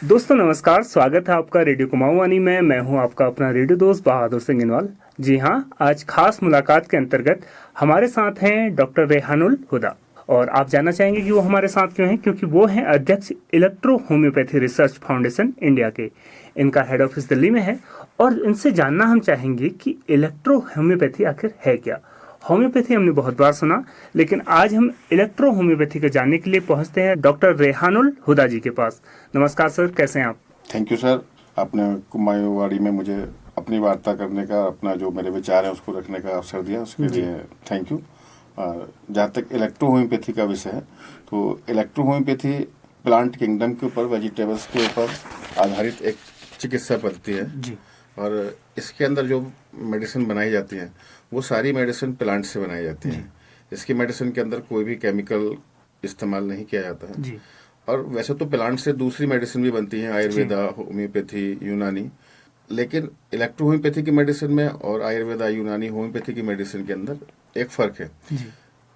दोस्तों नमस्कार, स्वागत है आपका रेडियो कुमाऊवानी में। मैं हूं आपका अपना रेडियो दोस्त बहादुर सिंह इनवाल। जी हां, आज खास मुलाकात के अंतर्गत हमारे साथ हैं डॉक्टर रेहानुल हुदा। और आप जानना चाहेंगे कि वो हमारे साथ क्यों हैं, क्योंकि वो हैं अध्यक्ष electro homeopathy research foundation India के। इनका हेड ऑफिस दिल्ली में है और इनसे जानना हम चाहेंगे कि इलेक्ट्रो होम्योपैथी आखिर है क्या। होम्योपैथी हमने बहुत बार सुना, लेकिन आज हम इलेक्ट्रो होम्योपैथी को जानने के लिए पहुंचते हैं डॉक्टर रेहानुल हुदा जी के पास। नमस्कार सर, कैसे हैं आप? थैंक यू सर, आपने कुमाऊवाड़ी में मुझे अपनी वार्ता करने का, अपना जो मेरे विचार है उसको रखने का अवसर दिया, उसके लिए थैंक यू। जहाँ तक इलेक्ट्रो होम्योपैथी का विषय है, तो इलेक्ट्रो होम्योपैथी प्लांट किंगडम के ऊपर, वेजिटेबल्स के ऊपर आधारित एक चिकित्सा पद्धति है जी। और इसके अंदर जो मेडिसिन बनाई जाती है वो सारी मेडिसिन प्लांट से बनाई जाती है। इसकी मेडिसिन के अंदर कोई भी केमिकल इस्तेमाल नहीं किया जाता है जी। और वैसे तो प्लांट से दूसरी मेडिसिन भी बनती है, आयुर्वेदा, होम्योपैथी, यूनानी। लेकिन इलेक्ट्रो होम्योपैथी की मेडिसिन में और आयुर्वेदा, यूनानी, होम्योपैथी की मेडिसिन के अंदर एक फर्क है।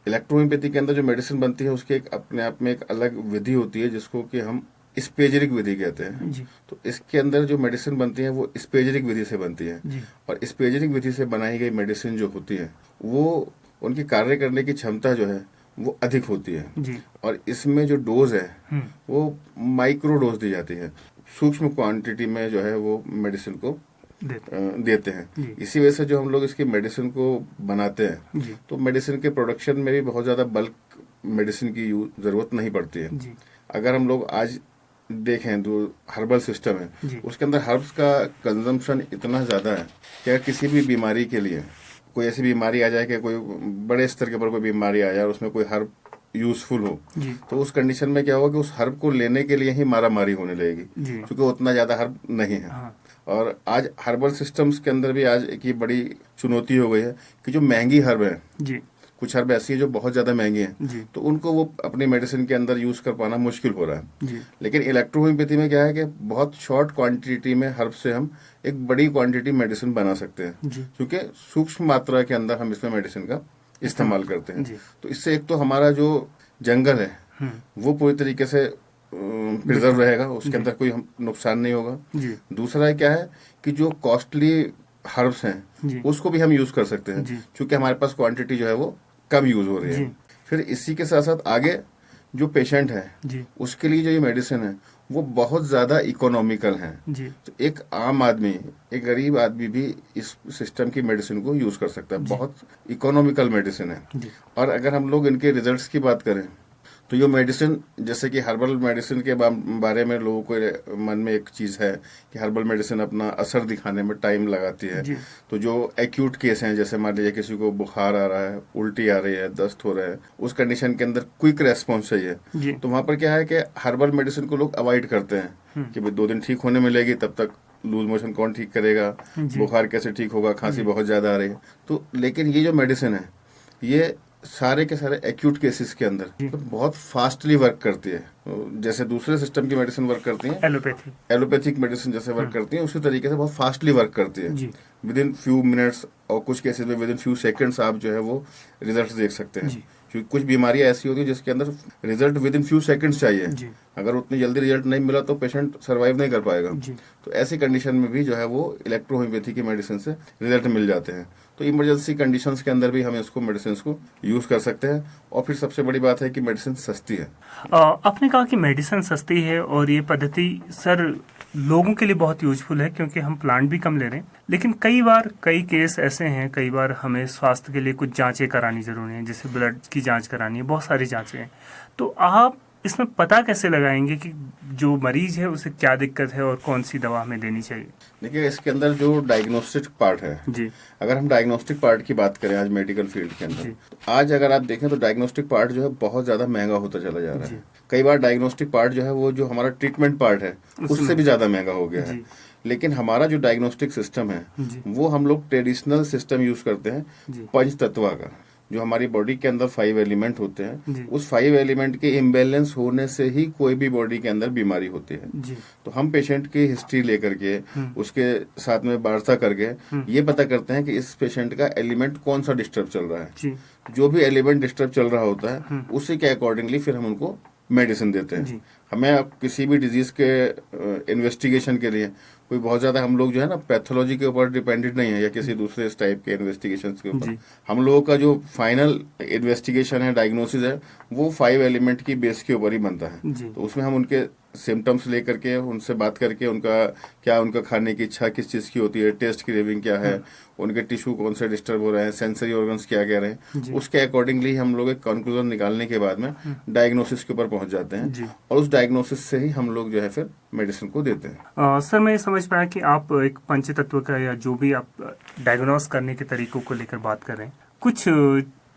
इलेक्ट्रो होम्योपैथी के अंदर जो मेडिसिन बनती है उसकी एक अपने आप में एक अलग विधि होती है जिसको कि हम स्पेजरिक विधि कहते हैं। तो इसके अंदर जो मेडिसिन बनती है वो स्पेजरिक विधि से बनती है और स्पेजरिक विधि से बनाई गई मेडिसिन जो होती है वो उनकी कार्य करने की क्षमता जो है वो अधिक होती है और इसमें जो डोज है वो माइक्रो डोज दी जाती है, सूक्ष्म क्वांटिटी में जो है वो मेडिसिन को देते हैं। इसी वजह से जो हम लोग इसकी मेडिसिन को बनाते हैं तो मेडिसिन के प्रोडक्शन में भी बहुत ज्यादा बल्क मेडिसिन की जरूरत नहीं पड़ती है। अगर हम लोग आज देखें जो हर्बल सिस्टम है उसके अंदर हर्ब्स का कंजम्पशन इतना ज्यादा है कि अगर किसी भी बीमारी के लिए कोई ऐसी बीमारी आ जाए कि कोई बड़े स्तर के ऊपर कोई बीमारी आ जाए और उसमें कोई हर्ब यूजफुल हो, तो उस कंडीशन में क्या होगा कि उस हर्ब को लेने के लिए ही मारामारी होने लगेगी क्योंकि उतना ज्यादा हर्ब नहीं है। और आज हर्बल सिस्टम्स के अंदर भी आज एक ही बड़ी चुनौती हो गई है कि जो महंगी हर्ब है, कुछ हर्ब ऐसी है जो बहुत ज्यादा महंगी है, तो उनको वो अपनी मेडिसिन के अंदर यूज कर पाना मुश्किल हो रहा है। लेकिन इलेक्ट्रो होम्योपैथी में क्या है कि बहुत शॉर्ट क्वांटिटी में हर्ब से हम एक बड़ी क्वांटिटी मेडिसिन बना सकते हैं क्योंकि सूक्ष्म मात्रा के अंदर हम इसमें मेडिसिन का इस्तेमाल करते हैं। तो इससे एक तो हमारा जो जंगल है वो पूरी तरीके से प्रिजर्व रहेगा, उसके अंदर कोई नुकसान नहीं होगा। दूसरा क्या है कि जो कॉस्टली हर्ब्स हैं उसको भी हम यूज कर सकते हैं क्योंकि हमारे पास क्वांटिटी जो है वो कम यूज हो रही है। फिर इसी के साथ साथ आगे जो पेशेंट है उसके लिए जो ये मेडिसिन है वो बहुत ज्यादा इकोनॉमिकल है। तो एक आम आदमी, एक गरीब आदमी भी इस सिस्टम की मेडिसिन को यूज कर सकता है, बहुत इकोनॉमिकल मेडिसिन है। और अगर हम लोग इनके रिजल्ट्स की बात करें तो ये मेडिसिन, जैसे कि हर्बल मेडिसिन के बारे में लोगों को मन में एक चीज है कि हर्बल मेडिसिन अपना असर दिखाने में टाइम लगाती है। तो जो एक्यूट केस हैं, जैसे मान लीजिए किसी को बुखार आ रहा है, उल्टी आ रही है, दस्त हो रहा है, उस कंडीशन के अंदर क्विक रेस्पॉन्स चाहिए, तो वहां पर क्या है कि हर्बल मेडिसिन को लोग अवॉइड करते हैं कि भाई 2 दिन ठीक होने मिलेगी, तब तक लूज मोशन कौन ठीक करेगा, बुखार कैसे ठीक होगा, खांसी बहुत ज्यादा आ रही है। तो लेकिन ये जो मेडिसिन है ये सारे के सारे एक्यूट केसेस के अंदर तो बहुत फास्टली वर्क करती है। जैसे दूसरे सिस्टम की मेडिसिन वर्क करती है, एलोपैथिक मेडिसिन जैसे वर्क करती है, उसी तरीके से बहुत फास्टली वर्क करती है। विद इन फ्यू मिनट्स और कुछ केसेस में विद इन फ्यू सेकंड्स आप जो है वो रिजल्ट देख सकते हैं। क्योंकि कुछ बीमारियां ऐसी होती है जिसके अंदर result with in few seconds चाहिए, अगर उतनी जल्दी रिजल्ट नहीं मिला तो पेशेंट सर्वाइव नहीं कर पाएगा। तो ऐसी कंडीशन में भी जो है वो इलेक्ट्रो होम्योपैथी की मेडिसिन से रिजल्ट मिल जाते हैं। तो इमरजेंसी कंडीशंस के अंदर भी हम इसको मेडिसिन को यूज कर सकते हैं। और फिर सबसे बड़ी बात है कि मेडिसिन सस्ती है। आपने कहा कि मेडिसिन सस्ती है और ये पद्धति सर लोगों के लिए बहुत यूजफुल है क्योंकि हम प्लांट भी कम ले रहे हैं। लेकिन कई बार कई केस ऐसे हैं, कई बार हमें स्वास्थ्य के लिए कुछ जांचें करानी जरूरी है, जैसे ब्लड की जांच करानी है, बहुत सारी जांचें हैं। तो आप इसमें पता कैसे लगाएंगे कि जो मरीज है उसे क्या दिक्कत है और कौन सी दवा हमें देनी चाहिए? देखिए, इसके अंदर जो डायग्नोस्टिक पार्ट है अगर हम डायग्नोस्टिक पार्ट की बात करें आज मेडिकल फील्ड के अंदर, तो आज अगर आप देखें तो डायग्नोस्टिक पार्ट जो है बहुत ज्यादा महंगा होता चला जा रहा है। कई बार डायग्नोस्टिक पार्ट जो है वो जो हमारा ट्रीटमेंट पार्ट है उससे भी ज्यादा महंगा हो गया है। लेकिन हमारा जो डायग्नोस्टिक सिस्टम है वो हम लोग ट्रेडिशनल सिस्टम यूज करते हैं, पंच तत्व का। जो हमारी बॉडी के अंदर 5 एलिमेंट होते हैं, उस 5 एलिमेंट के इम्बैलेंस होने से ही कोई भी बॉडी के अंदर बीमारी होती है। तो हम पेशेंट की हिस्ट्री लेकर के उसके साथ में वार्ता करके ये पता करते हैं कि इस पेशेंट का एलिमेंट कौन सा डिस्टर्ब चल रहा है। जो भी एलिमेंट डिस्टर्ब चल रहा होता है उसी के अकॉर्डिंगली फिर हम उनको मेडिसिन देते हैं। हमें अब किसी भी डिजीज के इन्वेस्टिगेशन के लिए कोई बहुत ज्यादा हम लोग जो है ना पैथोलॉजी के ऊपर डिपेंडेंट नहीं है या किसी दूसरे इस टाइप के इन्वेस्टिगेशन के ऊपर। हम लोगों का जो फाइनल इन्वेस्टिगेशन है, डायग्नोसिस है, वो 5 एलिमेंट की बेस के ऊपर ही बनता है। तो उसमें हम उनके सिम्टम्स लेकर के उनसे बात करके उनका खाने की इच्छा किस चीज की होती है, टेस्ट की क्रेविंग क्या है, उनके टिश्यू कौन से डिस्टर्ब हो रहे हैं, सेंसरी ऑर्गन्स क्या कह रहे हैं, उसके अकॉर्डिंगली हम लोग एक कंक्लूजन निकालने के बाद में डायग्नोसिस के ऊपर पहुंच जाते हैं और उस डायग्नोसिस से ही हम लोग जो है फिर मेडिसिन को देते हैं। सर मैं ये समझ पाया कि आप एक पंचतत्व का या जो भी आप डायग्नोस करने के तरीकों को लेकर बात कर रहे हैं, कुछ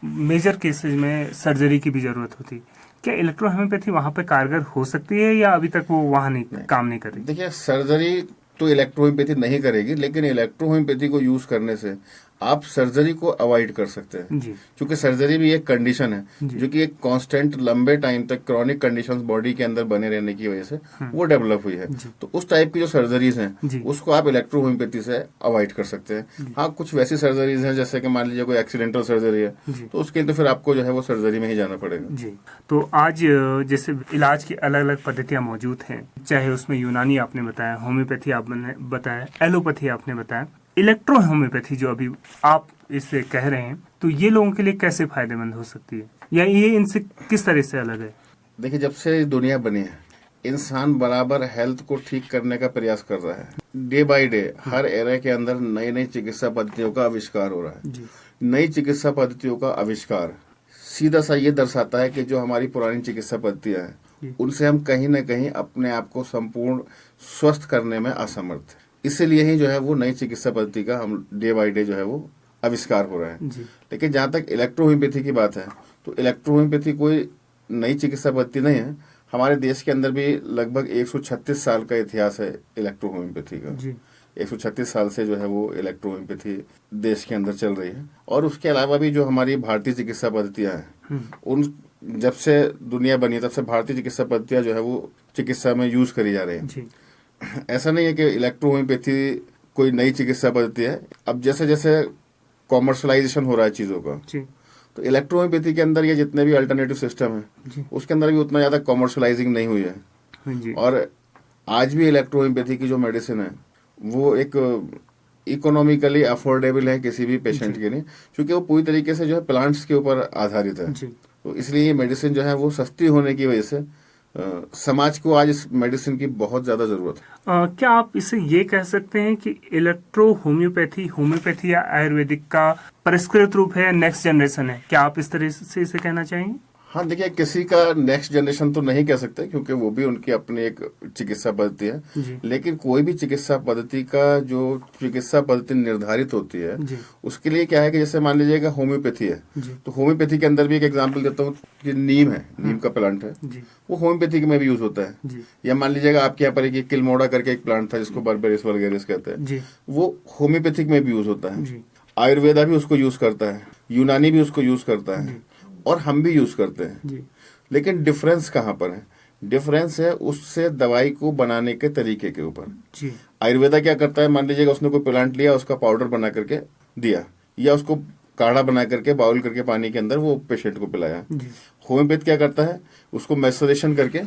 मेजर केसेस में सर्जरी की भी जरूरत होती है। क्या इलेक्ट्रो होम्योपैथी वहां पे कारगर हो सकती है या अभी तक वो वहां नहीं काम नहीं कर रही? देखिए, सर्जरी तो इलेक्ट्रो होम्योपैथी नहीं करेगी, लेकिन इलेक्ट्रो होम्योपैथी को यूज करने से आप सर्जरी को अवॉइड कर सकते हैं। क्योंकि सर्जरी भी एक कंडीशन है जो कि एक कांस्टेंट लंबे टाइम तक क्रॉनिक कंडीशंस बॉडी के अंदर बने रहने की वजह से वो डेवलप हुई है। तो उस टाइप की जो सर्जरीज हैं उसको आप इलेक्ट्रो होम्योपैथी से अवॉइड कर सकते हैं। हाँ, कुछ वैसी सर्जरीज हैं जैसे कि मान लीजिए कोई एक्सीडेंटल सर्जरी है तो उसके तो फिर आपको जो है वो सर्जरी में ही जाना पड़ेगा। जी, तो आज जैसे इलाज की अलग अलग पद्धतियां मौजूद हैं, चाहे उसमें यूनानी आपने बताया, होम्योपैथी आपने बताया, एलोपैथी आपने बताया, इलेक्ट्रो होम्योपैथी जो अभी आप इसे कह रहे हैं, तो ये लोगों के लिए कैसे फायदेमंद हो सकती है या ये इनसे किस तरह से अलग है? देखिए, जब से दुनिया बनी है इंसान बराबर हेल्थ को ठीक करने का प्रयास कर रहा है। Day by day her era के अंदर नई नई चिकित्सा पद्धतियों का आविष्कार हो रहा है। नई चिकित्सा पद्धतियों का आविष्कार सीधा सा ये दर्शाता है कि जो हमारी पुरानी चिकित्सा पद्धतियां हैं उनसे हम कहीं न कहीं अपने आप को संपूर्ण स्वस्थ करने में असमर्थ है। इसीलिए ही जो है वो नई चिकित्सा पद्धति का हम डे बाय डे जो है वो आविष्कार हो रहा है। लेकिन जहां तक इलेक्ट्रो होम्योपैथी की बात है तो इलेक्ट्रो होम्योपैथी कोई नई चिकित्सा पद्धति नहीं है। हमारे देश के अंदर भी लगभग 136 साल का इतिहास है इलेक्ट्रो होम्योपैथी का। 136 साल से जो है वो इलेक्ट्रो होम्योपैथी देश के अंदर चल रही है। और उसके अलावा भी जो हमारी भारतीय चिकित्सा पद्धतियां हैं उन जब से दुनिया बनी तब से भारतीय चिकित्सा पद्धतियां जो है वो चिकित्सा में यूज करी जा रही है। ऐसा नहीं है कि इलेक्ट्रो होम्योपैथी कोई नई चिकित्सा पद्धति है। अब जैसे जैसे कॉमर्शलाइजेशन हो रहा है चीजों का तो इलेक्ट्रो होम्योपैथी के अंदर ये जितने भी अल्टरनेटिव सिस्टम है उसके अंदर भी उतना ज्यादा कॉमर्शलाइजिंग नहीं हुई है। और आज भी इलेक्ट्रो होम्योपैथी की जो मेडिसिन है वो एक इकोनॉमिकली अफोर्डेबल है किसी भी पेशेंट के लिए, क्योंकि वो पूरी तरीके से जो है प्लांट्स के ऊपर आधारित है। तो इसलिए ये मेडिसिन जो है वो सस्ती होने की वजह से समाज को आज इस मेडिसिन की बहुत ज्यादा जरूरत है। क्या आप इसे ये कह सकते हैं कि इलेक्ट्रो होम्योपैथी या आयुर्वेदिक का परिष्कृत रूप है, नेक्स्ट जनरेशन है? क्या आप इस तरह से इसे कहना चाहेंगे? हाँ, देखिए, किसी का नेक्स्ट जनरेशन तो नहीं कह सकते क्योंकि वो भी उनकी अपनी एक चिकित्सा पद्धति है। लेकिन कोई भी चिकित्सा पद्धति का जो चिकित्सा पद्धति निर्धारित होती है उसके लिए क्या है कि जैसे मान लीजिएगा होम्योपैथी है तो होम्योपैथी के अंदर भी एक एग्जांपल देता हूँ कि नीम है, नीम का प्लांट है, वो होम्योपैथी में भी यूज होता है। या मान लीजिएगा आपके यहाँ पर एक किलमोड़ा करके एक प्लांट था जिसको बर्बेरिस वल्गैरिस कहते हैं, वो होम्योपैथिक में भी यूज होता है। आयुर्वेदा भी उसको यूज करता है, यूनानी भी उसको यूज करता है और हम भी यूज करते हैं। लेकिन डिफरेंस कहाँ पर है? डिफरेंस है उससे दवाई को बनाने के तरीके के ऊपर। आयुर्वेदा क्या करता है, मान लीजिएगा उसने कोई प्लांट लिया, उसका पाउडर बना करके दिया या उसको काढ़ा बना करके बाउल करके पानी के अंदर वो पेशेंट को पिलाया। होम्योपैथ क्या करता है, उसको मैसरेशन करके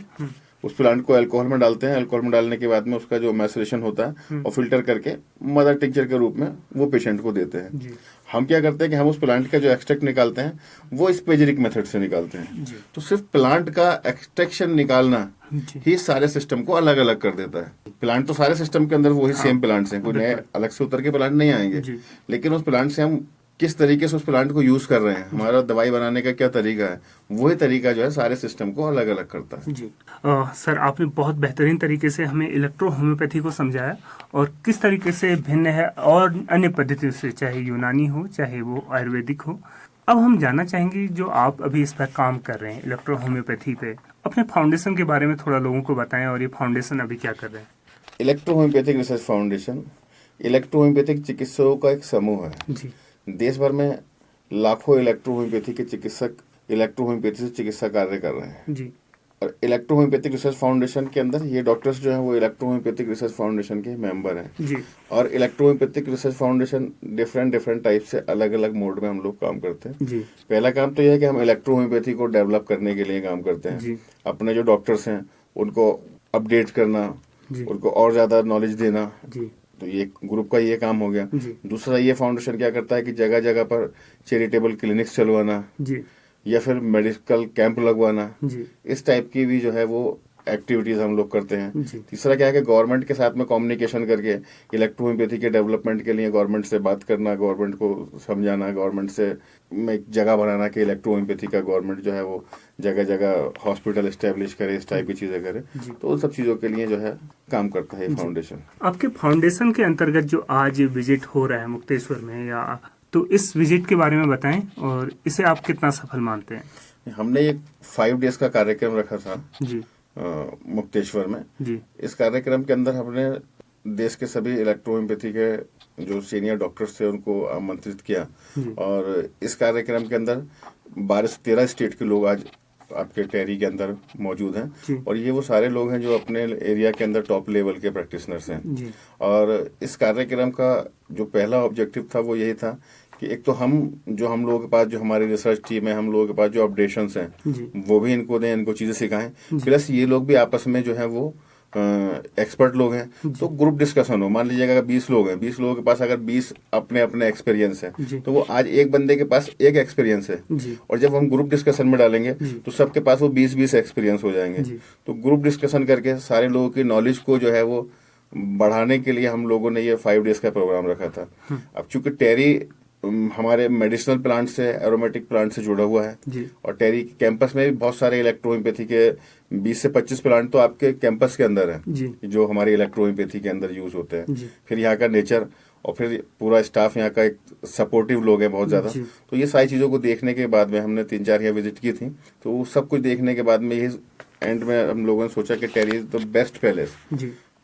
उस प्लांट को अल्कोहल में डालते हैं, अल्कोहल में डालने के बाद में उसका जो मैसरेशन होता है और फिल्टर करके मदर टिंचर के रूप में वो पेशेंट को देते हैं। हम क्या करते हैं कि हम उस प्लांट का जो एक्सट्रैक्ट निकालते हैं वो स्पेजरिक मेथड से निकालते हैं। तो सिर्फ प्लांट का एक्सट्रैक्शन निकालना ही सारे सिस्टम को अलग अलग कर देता है। प्लांट तो सारे सिस्टम के अंदर वही सेम प्लांट्स हैं, कोई नए अलग से उतर के प्लांट नहीं आएंगे। लेकिन उस प्लांट से हम किस तरीके से उस प्लांट को यूज कर रहे हैं, हमारा दवाई बनाने का क्या तरीका है, वही तरीका जो है सारे सिस्टम को अलग अलग करता है। सर, आपने बहुत बेहतरीन तरीके से हमें इलेक्ट्रो होम्योपैथी को समझाया और किस तरीके से भिन्न है और अन्य पद्धतियों से, चाहे यूनानी हो चाहे वो आयुर्वेदिक हो। अब हम जानना चाहेंगे जो आप अभी इस पर काम कर रहे हैं इलेक्ट्रो होम्योपैथी पे, अपने फाउंडेशन के बारे में थोड़ा लोगों को बताएं और ये फाउंडेशन अभी क्या कर रहे हैं? Electro homeopathic research foundation electro homeopathic चिकित्सकों का एक समूह है। देश भर में लाखों इलेक्ट्रो होम्योपैथी के चिकित्सक इलेक्ट्रो होम्योपैथी से चिकित्सा कार्य कर रहे हैं। और इलेक्ट्रो होम्योपैथिक रिसर्च फाउंडेशन के अंदर ये डॉक्टर्स जो हैं वो इलेक्ट्रो होम्योपैथिक रिसर्च फाउंडेशन के मेंबर हैं। और electro homeopathic research foundation different type से अलग अलग मोड में हम लोग काम करते हैं। पहला काम तो यह है कि हम इलेक्ट्रो होम्योपैथी को डेवलप करने के लिए काम करते हैं। अपने जो डॉक्टर्स हैं उनको अपडेट करना, उनको और ज्यादा नॉलेज देना। जी। तो ये ग्रुप का ये काम हो गया। जी। दूसरा, ये फाउंडेशन क्या करता है कि जगह जगह पर चैरिटेबल क्लिनिक्स चलवाना जी। या फिर मेडिकल कैंप लगवाना, जी। इस टाइप की भी जो है वो एक्टिविटीज हम लोग करते हैं। जी। तीसरा क्या है कि गवर्नमेंट के साथ में कम्युनिकेशन करके इलेक्ट्रोहोम्योपैथी के डेवलपमेंट के लिए गवर्नमेंट से बात करना, गवर्नमेंट को समझाना, गवर्नमेंट से एक जगह बनाना कि इलेक्ट्रोहोम्योपैथी का गवर्नमेंट जो है वो जगह जगह हॉस्पिटल एस्टेब्लिश करे, इस टाइप की चीजें करे। तो उन सब चीजों के लिए जो है काम करता है ये फाउंडेशन। आपके फाउंडेशन के अंतर्गत जो आज विजिट हो रहा है मुक्तेश्वर में, या तो इस विजिट के बारे में बताएं और इसे आप कितना सफल मानते हैं? हमने एक 5 डेज का कार्यक्रम रखा था जी। मुक्तेश्वर में। जी। इस कार्यक्रम के अंदर हमने देश के सभी इलेक्ट्रोहोम्योपैथी के जो सीनियर डॉक्टर्स थे उनको आमंत्रित किया, और इस कार्यक्रम के अंदर 12 से 13 स्टेट के लोग आज आपके टेरी के अंदर मौजूद हैं, और ये वो सारे लोग हैं जो अपने एरिया के अंदर टॉप लेवल के प्रैक्टिशनर्स हैं। और इस कार्यक्रम का जो पहला ऑब्जेक्टिव था वो यही था कि एक तो हम लोगों के पास जो हमारी रिसर्च टीम है, हम लोगों के पास जो अपडेशंस हैं वो भी इनको दें, इनको चीजें सिखाएं, प्लस ये लोग भी आपस में जो है वो एक्सपर्ट लोग हैं, तो ग्रुप डिस्कशन हो। मान लीजिएगा अगर 20 लोग हैं, 20 लोगों के पास अगर 20 अपने अपने एक्सपीरियंस है, तो वो आज एक बंदे के पास एक एक्सपीरियंस है, और जब हम ग्रुप डिस्कशन में डालेंगे तो सबके पास वो 20-20 एक्सपीरियंस हो जाएंगे। तो ग्रुप डिस्कशन करके सारे लोगों की नॉलेज को जो है वो बढ़ाने के लिए हम लोगों ने ये 5 डेज का प्रोग्राम रखा था। अब चूंकि टेरी हमारे मेडिसिनल प्लांट से, एरोमेटिक प्लांट से जुड़ा हुआ है, और टेरी कैंपस में भी बहुत सारे इलेक्ट्रोहोम्योपैथी के 20 से 25 प्लांट तो आपके कैंपस के अंदर है जो हमारे इलेक्ट्रोहोम्योपैथी के अंदर यूज होते हैं। फिर यहाँ का नेचर और फिर पूरा स्टाफ यहाँ का एक सपोर्टिव लोग हैं बहुत ज्यादा। तो ये सारी चीजों को देखने के बाद में हमने 3-4 यहाँ विजिट की थी, तो सब कुछ देखने के बाद में ये एंड में हम लोगों ने सोचा कि टेरी इज द बेस्ट पैलेस,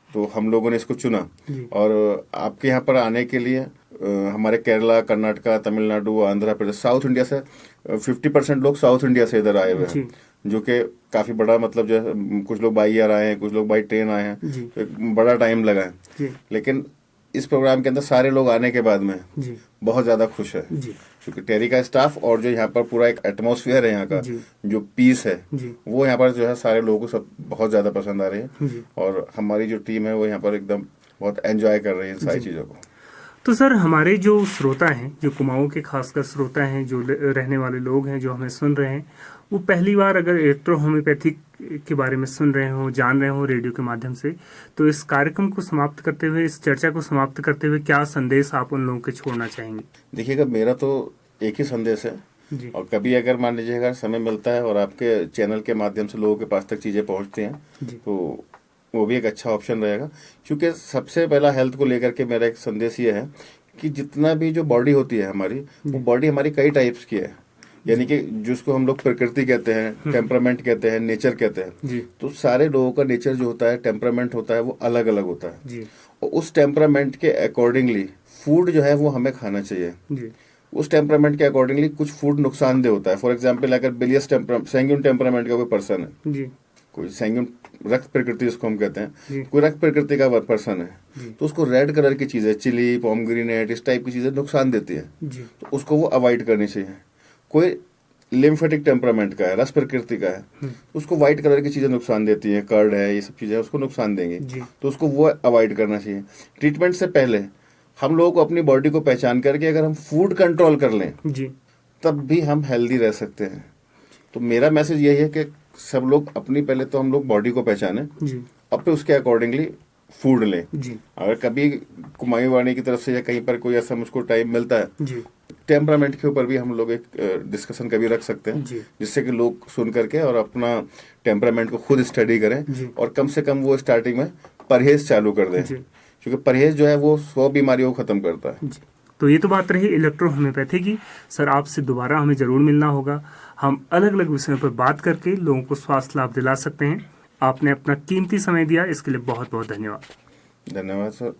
तो हम लोगों ने इसको चुना। और आपके यहाँ पर आने के लिए हमारे केरला, कर्नाटका, तमिलनाडु, आंध्र प्रदेश, साउथ इंडिया से 50% लोग साउथ इंडिया से इधर आए हुए हैं, जो कि काफी बड़ा मतलब जो है, कुछ लोग बाई एयर आए हैं, कुछ लोग बाई ट्रेन आए हैं, तो एक बड़ा टाइम लगा है। लेकिन इस प्रोग्राम के अंदर सारे लोग आने के बाद में बहुत ज्यादा खुश है, क्योंकि टेरी का स्टाफ और जो यहाँ पर पूरा एक एटमॉस्फेयर है, यहाँ का जो पीस है, वो यहाँ पर जो है सारे लोगों को सब बहुत ज्यादा पसंद आ रही है, और हमारी जो टीम है वो यहाँ पर एकदम बहुत एंजॉय कर रही है इन सारी चीजों को। तो सर, हमारे जो श्रोता हैं, जो कुमाऊं के खासकर श्रोता हैं, जो रहने वाले लोग हैं, जो हमें सुन रहे हैं, वो पहली बार अगर इलेक्ट्रोहोम्योपैथी के बारे में सुन रहे हो, जान रहे हो रेडियो के माध्यम से, तो इस कार्यक्रम को समाप्त करते हुए, इस चर्चा को समाप्त करते हुए क्या संदेश आप उन लोगों को छोड़ना चाहेंगे? देखिएगा, मेरा तो एक ही संदेश है, और कभी अगर मान लीजिएगा समय मिलता है और आपके चैनल के माध्यम से लोगों के पास तक चीजें पहुंचती हैं, तो वो भी एक अच्छा ऑप्शन रहेगा। क्योंकि सबसे पहला हेल्थ को लेकर के मेरा एक संदेश ये है कि जितना भी जो बॉडी होती है हमारी, वो बॉडी हमारी कई टाइप्स की है, यानी कि जिसको हम लोग प्रकृति कहते हैं, टेम्परामेंट कहते हैं, नेचर कहते हैं। तो सारे लोगों का नेचर जो होता है, टेम्परामेंट होता है, वो अलग अलग होता है, और उस टेम्परामेंट के अकॉर्डिंगली फूड जो है वो हमें खाना चाहिए। उस टेम्परामेंट के अकॉर्डिंगली कुछ फूड नुकसानदेह होता है। फॉर एग्जाम्पल, अगर बिलियस सैंग्यून टेम्परामेंट का कोई पर्सन है, कोई सैंग्यून रक्त प्रकृति जिसको हम कहते हैं, कोई रक्त प्रकृति का पर्सन है, तो उसको रेड कलर की चीजें, चिली, पोमग्रेनेट, इस टाइप की चीजें नुकसान देती है, तो उसको वो अवॉइड करनी चाहिए। कोई लिम्फेटिक टेम्परामेंट का है, रस प्रकृति का है, उसको व्हाइट कलर की चीजें नुकसान देती हैं, कर्ड है, ये सब चीजें उसको नुकसान देंगी, तो उसको वो अवॉइड करना चाहिए। ट्रीटमेंट से पहले हम लोगों को अपनी बॉडी को पहचान करके अगर हम फूड कंट्रोल कर लें, तब भी हम हेल्दी रह सकते हैं। तो मेरा मैसेज यही है कि सब लोग अपनी, पहले तो हम लोग बॉडी को पहचाने, अब फिर उसके अकॉर्डिंगली फूड लें। अगर कभी कुमाऊं वाणी की तरफ से या कहीं पर कोई ऐसा मुझको टाइम मिलता है, टेम्परामेंट के ऊपर भी हम लोग एक डिस्कशन कभी रख सकते हैं, जिससे कि लोग सुन करके और अपना टेम्परामेंट को खुद स्टडी करें, और कम से कम वो स्टार्टिंग में परहेज चालू कर दें, क्योंकि परहेज जो है वो 100 बीमारियों को खत्म करता है। तो ये तो बात रही इलेक्ट्रोहोम्योपैथी की। सर, आपसे दोबारा हमें जरूर मिलना होगा, हम अलग अलग विषयों पर बात करके लोगों को स्वास्थ्य लाभ दिला सकते हैं। आपने अपना कीमती समय दिया, इसके लिए बहुत बहुत धन्यवाद। धन्यवाद सर।